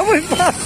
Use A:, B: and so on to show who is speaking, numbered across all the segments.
A: ওই পাশ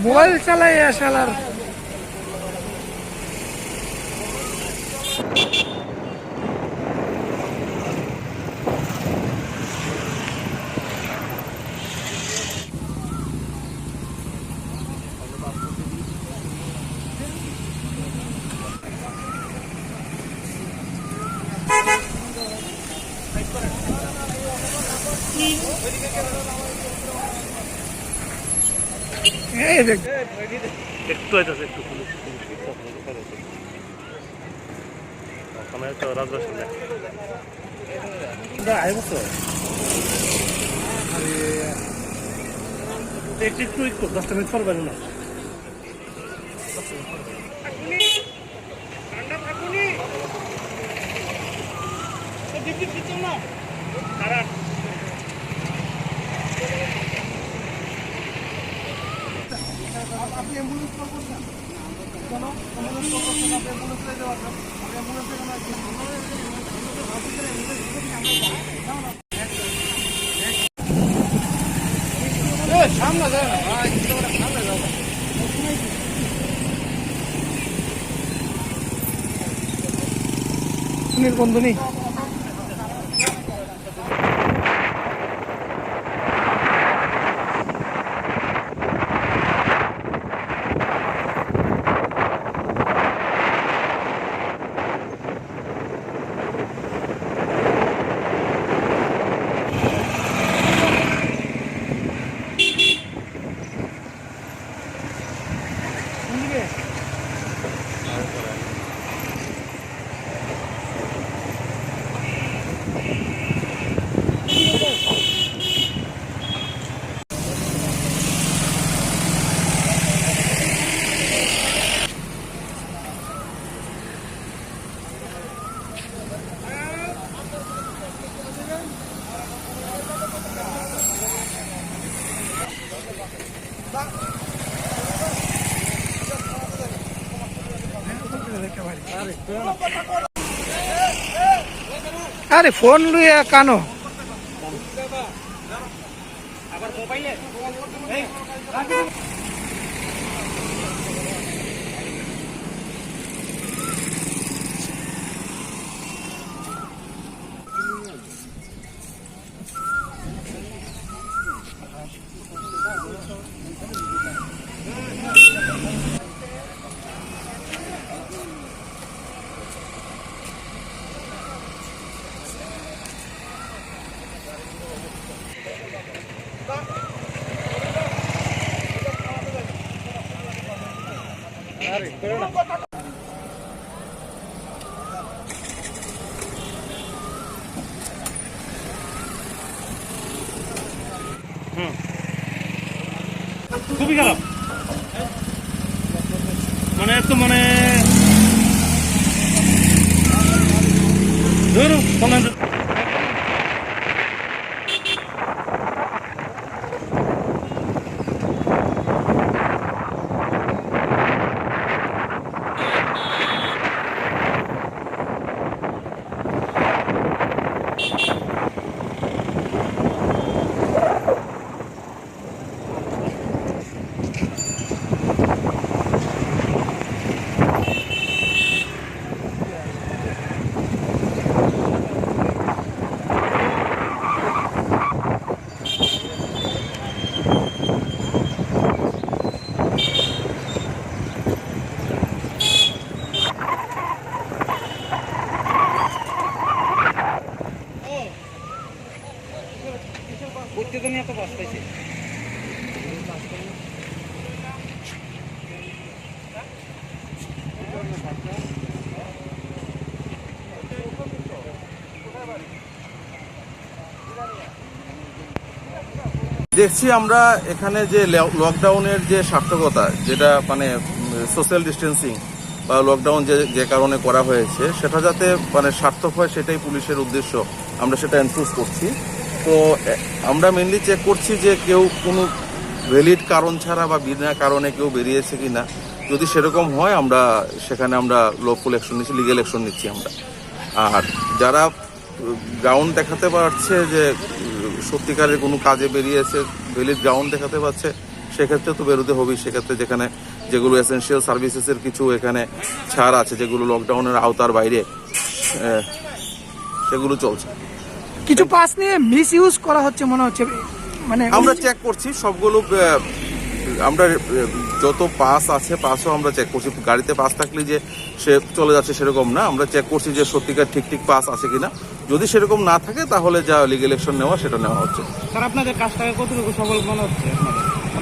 A: মোবাইল চালাই শালার একটু একটু একটু 10 মিনিট পর বেরো না আপনি অ্যাম্বুলেন্স কল করছেন কেন অ্যাম্বুলেন্স কল করছেন আপনি অ্যাম্বুলেন্স দিয়ে দেওয়া আপনি অ্যাম্বুলেন্সে কেন সামনে যায় না সামনে যাও সুনীল বন্ধু নেই আরে ফোন লুয়ে কানো আবার মোবাইলে খুবই খারাপ মানে একটু মানে ধরুন
B: দেখছি আমরা এখানে যে লকডাউনের যে সার্থকতা, যেটা মানে সোশ্যাল ডিস্টেন্সিং বা লকডাউন যে কারণে করা হয়েছে, সেটা যাতে মানে সার্থক হয় সেটাই পুলিশের উদ্দেশ্য। আমরা সেটা এনফোর্স করছি। তো আমরা মেনলি চেক করছি যে কেউ কোনো ভ্যালিড কারণ ছাড়া বা বিনা কারণে কেউ বেরিয়েছে কিনা। যদি সেরকম হয় আমরা সেখানে আমরা লফুল অ্যাকশন নিচ্ছি, লিগ্যাল অ্যাকশন নিচ্ছি আমরা। আর যারা গ্রাউন্ড দেখাতে পারছে যে সত্যিকারের কোনো কাজে বেরিয়েছে, ভ্যালিড গ্রাউন্ড দেখাতে পারছে, সেক্ষেত্রে তো বেরোতে হবেই। সেক্ষেত্রে যেখানে যেগুলো এসেনশিয়াল সার্ভিসেসের কিছু এখানে ছাড় আছে, যেগুলো লকডাউনের আওতার বাইরে, সেগুলো চলছে।
C: কিছু পাস নিয়ে মিস ইউজ করা হচ্ছে মনে হচ্ছে, মানে
B: আমরা চেক করছি সবগুলো। আমরা যত পাস আছে পাসও আমরা চেক করছি। গাড়িতে পাস থাকলে যে সে চলে যাচ্ছে সেরকম না, আমরা চেক করছি যে সত্যিকার ঠিক পাস আছে কিনা। যদি সেরকম না থাকে তাহলে যা লিগ্যাল অ্যাকশন নেওয়া সেটা নেওয়া হচ্ছে।
A: স্যার, আপনাদের কাজটাকে কতটুকু সফল মনে হচ্ছে?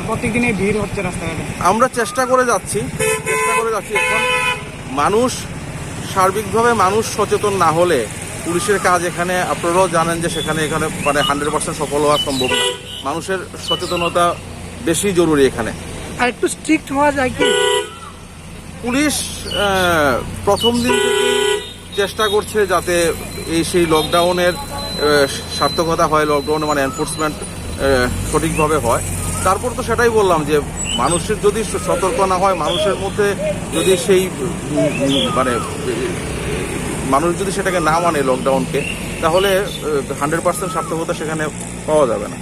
A: প্রত্যেকদিনই ভিড় হচ্ছে রাস্তাঘাটে।
B: আমরা চেষ্টা করে যাচ্ছি। এখন মানুষ সার্বিকভাবে মানুষ সচেতন না হলে পুলিশের কাজ এখানে আপনারাও জানেন যে এখানে মানে 100% সফল হওয়া সম্ভব না। মানুষের সচেতনতা বেশি জরুরি এখানে।
C: আর একটু স্ট্রিক্ট হওয়া যায় কি?
B: পুলিশ প্রথম দিন থেকেই চেষ্টা করছে যাতে সেই লকডাউনের সার্থকতা হয়, লকডাউনে মানে এনফোর্সমেন্ট সঠিকভাবে হয়। তারপর তো সেটাই বললাম যে মানুষের যদি সতর্ক না হয়, মানুষের মধ্যে যদি সেই মানে মানুষ যদি সেটাকে না মানে লকডাউনকে, তাহলে 100% সার্থকতা সেখানে পাওয়া যাবে না।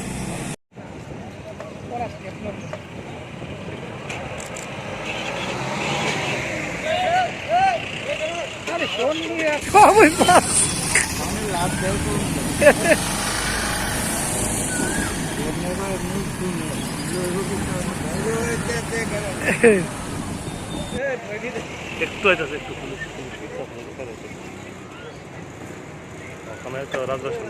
D: একটু আছে একটু পুলিশ ওখানে তো রাজবাসন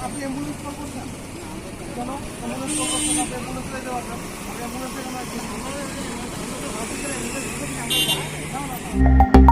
A: আপনি অ্যাম্বুলেন্স কল করছেন কেন? অ্যাম্বুলেন্স কল করছেন, আপনি অ্যাম্বুলেন্স চাইতে পারছেন। আপনি অ্যাম্বুলেন্সে কেন